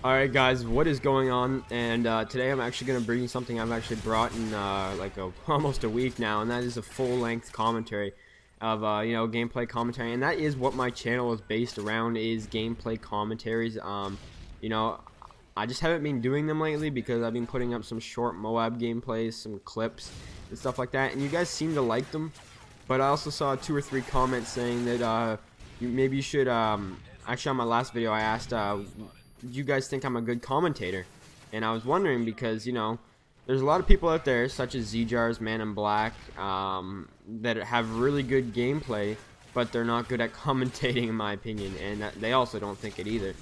Alright guys, what is going on? And today I'm actually going to bring you something I've actually brought in almost a week now, and that is a full-length commentary of gameplay commentary. And that is what my channel is based around, is gameplay commentaries. You know, I just haven't been doing them lately because I've been putting up some short MOAB gameplays, some clips and stuff like that, and you guys seem to like them. But I also saw 2 or 3 comments saying that maybe you should actually, on my last video I asked do you guys think I'm a good commentator? And I was wondering because, you know, there's a lot of people out there, such as ZJars, Man in Black, that have really good gameplay, but they're not good at commentating, in my opinion, and they also don't think it either.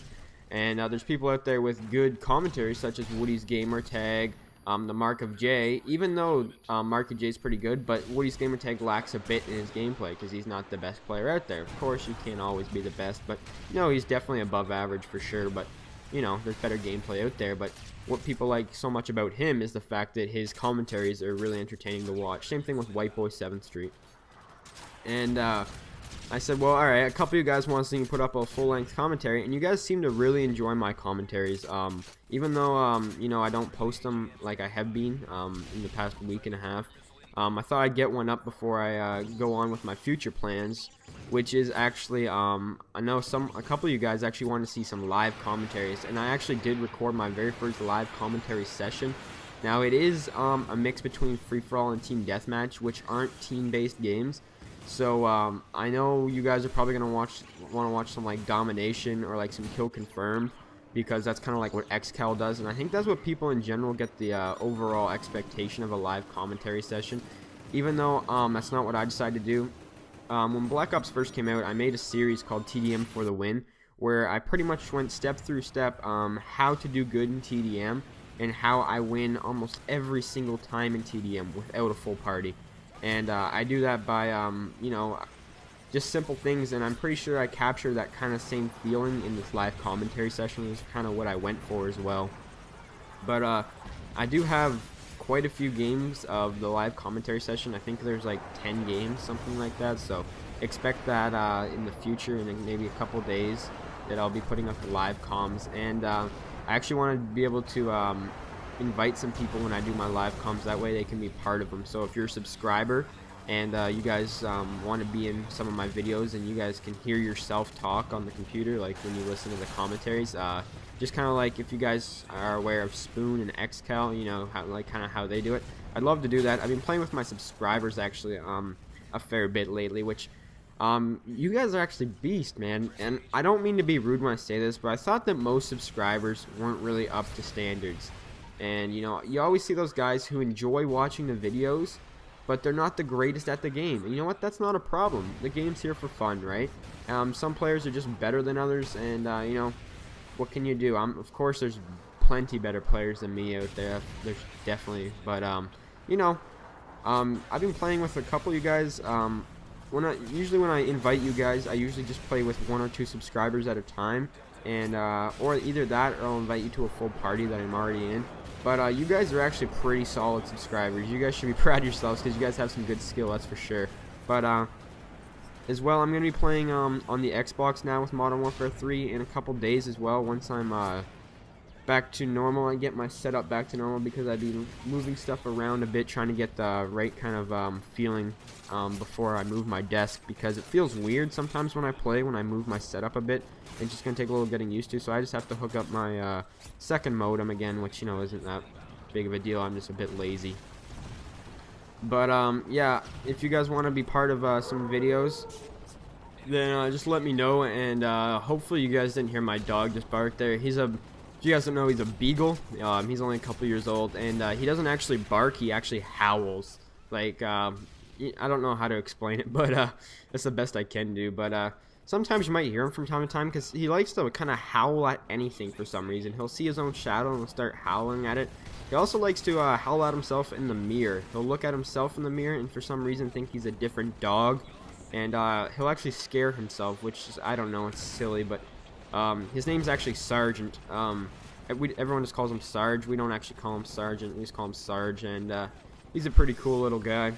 And there's people out there with good commentary, such as Woody's Gamer Tag, the Mark of J, even though Mark of J is pretty good, but Woody's Gamer Tag lacks a bit in his gameplay because he's not the best player out there. Of course, you can't always be the best, but, you know, he's definitely above average for sure. But you know, there's better gameplay out there. But what people like so much about him is the fact that his commentaries are really entertaining to watch. Same thing with White Boy 7th Street. And I said, well, alright, a couple of you guys want to see me put up a full-length commentary, and you guys seem to really enjoy my commentaries. Even though, you know, I don't post them like I have been in the past week and a half. I thought I'd get one up before I go on with my future plans, which is actually, I know a couple of you guys actually want to see some live commentaries, and I actually did record my very first live commentary session. Now, it is a mix between free-for-all and team deathmatch, which aren't team-based games. So I know you guys are probably gonna want to watch some like domination or like some kill confirmed, because that's kind of like what XCal does, and I think that's what people in general get the overall expectation of a live commentary session, even though that's not what I decided to do. When Black Ops first came out, I made a series called TDM for the Win, where I pretty much went step through step how to do good in TDM and how I win almost every single time in TDM without a full party. And I do that by you know, just simple things, and I'm pretty sure I capture that kind of same feeling in this live commentary session. Is kind of what I went for as well. But I do have quite a few games of the live commentary session. I think there's like 10 games, something like that, so expect that in the future, in maybe a couple days, that I'll be putting up the live comms. And I actually want to be able to invite some people when I do my live comms, that way they can be part of them. So if you're a subscriber and you guys want to be in some of my videos and you guys can hear yourself talk on the computer, like when you listen to the commentaries, just kind of like if you guys are aware of Spoon and XCal, you know, kind of how they do it, I'd love to do that. I've been playing with my subscribers actually a fair bit lately, which you guys are actually beast, man. And I don't mean to be rude when I say this, but I thought that most subscribers weren't really up to standards. And you know, you always see those guys who enjoy watching the videos, but they're not the greatest at the game. And you know what? That's not a problem. The game's here for fun, right? Some players are just better than others, and you know, what can you do? Of course, there's plenty better players than me out there. There's definitely, but you know, I've been playing with a couple of you guys. Usually when I invite you guys, I usually just play with 1 or 2 subscribers at a time, and or either that, or I'll invite you to a full party that I'm already in. But you guys are actually pretty solid subscribers. You guys should be proud of yourselves because you guys have some good skill, that's for sure. But as well, I'm going to be playing on the Xbox now with Modern Warfare 3 in a couple days as well, once I'm back to normal. I get my setup back to normal because I've been moving stuff around a bit, trying to get the right kind of feeling before I move my desk, because it feels weird sometimes when I move my setup a bit. It's just going to take a little getting used to, so I just have to hook up my second modem again, which, you know, isn't that big of a deal. I'm just a bit lazy. But yeah, if you guys want to be part of some videos, then just let me know. And hopefully you guys didn't hear my dog just bark there. If you guys don't know, he's a beagle. He's only a couple years old, and he doesn't actually bark, he actually howls. Like, I don't know how to explain it, but that's the best I can do. But sometimes you might hear him from time to time, because he likes to kind of howl at anything for some reason. He'll see his own shadow and he'll start howling at it. He also likes to howl at himself in the mirror. He'll look at himself in the mirror and for some reason think he's a different dog. And he'll actually scare himself, which is, I don't know, it's silly, but his name's actually Sergeant. Everyone just calls him Sarge. We don't actually call him Sergeant, we just call him Sarge, and he's a pretty cool little guy.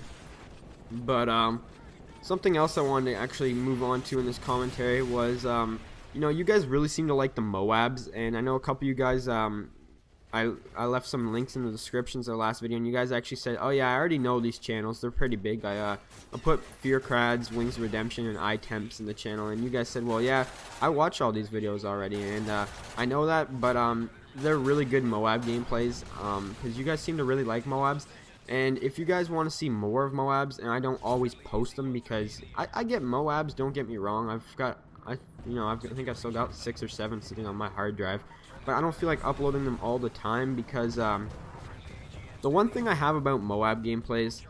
But something else I wanted to actually move on to in this commentary was you know, you guys really seem to like the MOABs, and I know a couple of you guys, I left some links in the descriptions of the last video, and you guys actually said, oh yeah, I already know these channels, they're pretty big. I put Fear Crads, Wings of Redemption, and iTemps in the channel, and you guys said, well yeah, I watch all these videos already, and I know that, but they're really good MOAB gameplays, because you guys seem to really like MOABs. And if you guys want to see more of MOABs, and I don't always post them because I get MOABs, don't get me wrong, I think I've still got 6 or 7 sitting on my hard drive, but I don't feel like uploading them all the time because the one thing I have about MOAB gameplays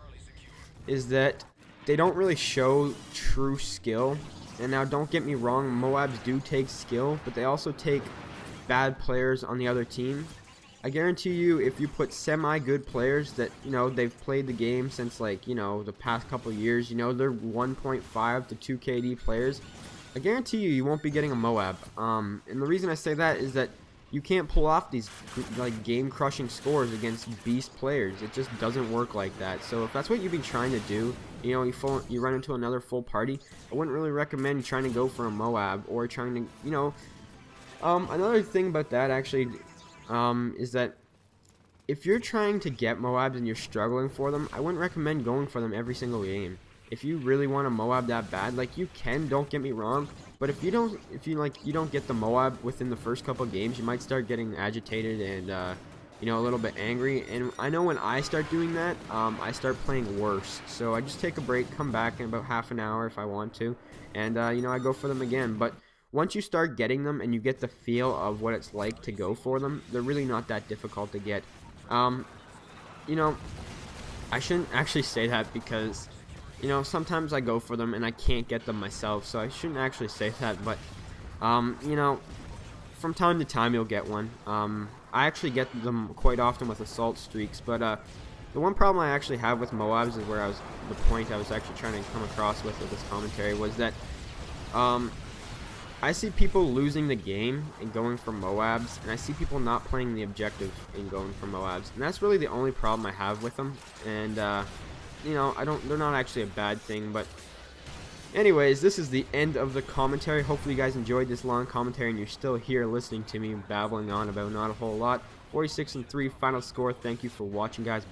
is that they don't really show true skill. And now don't get me wrong, MOABs do take skill, but they also take bad players on the other team. I guarantee you, if you put semi-good players that, you know, they've played the game since, like, you know, the past couple years, you know, they're 1.5 to 2 KD players, I guarantee you won't be getting a MOAB. And the reason I say that is that you can't pull off these, like, game-crushing scores against beast players. It just doesn't work like that. So if that's what you've been trying to do, you know, you run into another full party, I wouldn't really recommend trying to go for a MOAB or trying to, you know, another thing about that, actually, is that if you're trying to get MOABs and you're struggling for them, I wouldn't recommend going for them every single game. If you really want a MOAB that bad, like, you can, don't get me wrong, but if you don't get the MOAB within the first couple games, you might start getting agitated and you know, a little bit angry. And I know when I start doing that, I start playing worse. So I just take a break, come back in about half an hour if I want to, and you know, I go for them again. But once you start getting them and you get the feel of what it's like to go for them, they're really not that difficult to get. You know, I shouldn't actually say that because, you know, sometimes I go for them and I can't get them myself, so I shouldn't actually say that, but, you know, from time to time you'll get one. I actually get them quite often with assault streaks, but, the one problem I actually have with MOABs is where the point I was actually trying to come across with this commentary was that, I see people losing the game and going for MOABs, and I see people not playing the objective and going for MOABs, and that's really the only problem I have with them. And you know, they're not actually a bad thing. But anyways, this is the end of the commentary. Hopefully you guys enjoyed this long commentary and you're still here listening to me babbling on about not a whole lot. 46-3 final score. Thank you for watching, guys.